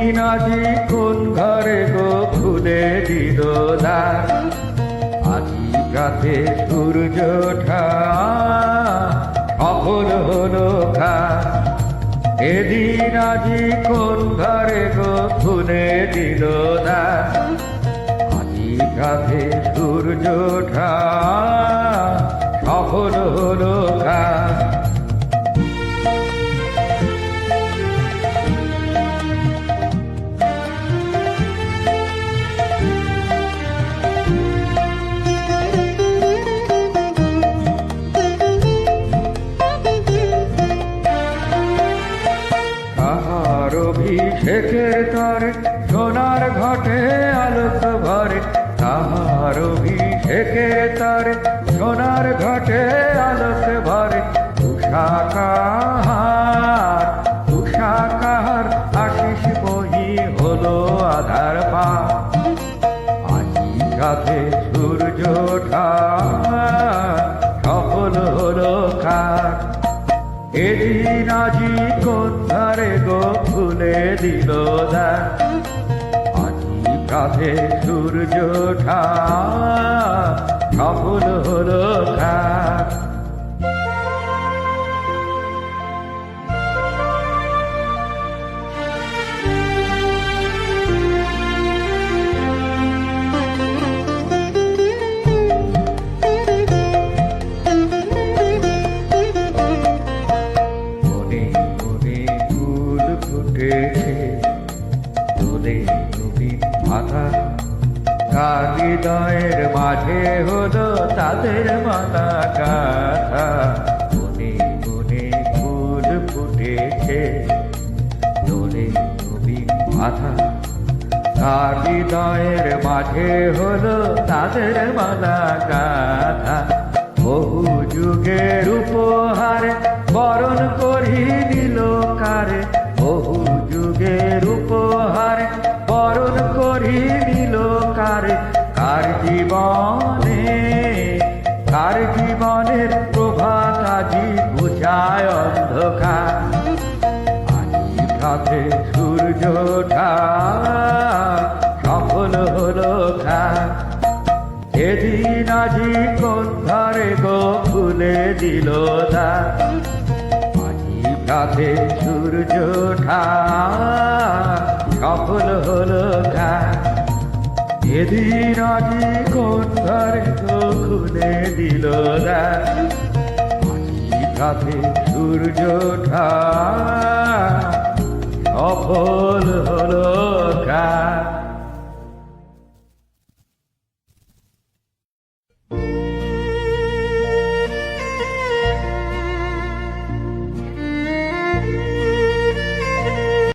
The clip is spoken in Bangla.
এদিন আজি কোন ঘরে গো খুলে দিল দ্বার, আজি রাতে সূর্য ওঠা সফল হলো ঘাট। এদিন আজি কোন ঘরে গো খুলে দিল দ্বার, আজি রাতে সূর্য ওঠা সফল হলো ঘাট। অভিষেকের তরে সোনার ঘটে আলোক ভরে, তাহার অভিষেকের তরে সোনার ঘটে আলোক ভরে। তুষাকার তুষাকার আশিস বহি হলো আধার পা, আজি রাতে সূর্য ওঠা সফল হলো ঘাট। এদিন আজি কোন ধারে গো খুলে দিল দ্বার, আজি রাতে সূর্য ওঠা সফল হলো ঘাট। তোলে নবীন মাথা, কার হৃদয়ের মাঝে হলো তাদের মালা গাথা। মনে মনে ফুল ফুটেছে, তোলে নবীন মাথা, কার হৃদয়ের মাঝে হলো তাদের মালা গাথা। বহু যুগের উপহারে বরণ করি নিল কারে, বহু যুগের উপহারে বরণ করি নিল কারে। কার জীবনের প্রভাত আজি বুঝায় অন্ধকার, আজি রাতে সূর্য ওঠা সফল হলো ঘাট। এদিন আজি কোন ধারে গো খুলে দিল দ্বার, আজি রাতে সূর্য ওঠা সফল হলো ঘাট। এদিন আজি কোন ধারে গো খুলে দিল দ্বার, আজি রাতে সূর্য ওঠা সফল হলো ঘাট।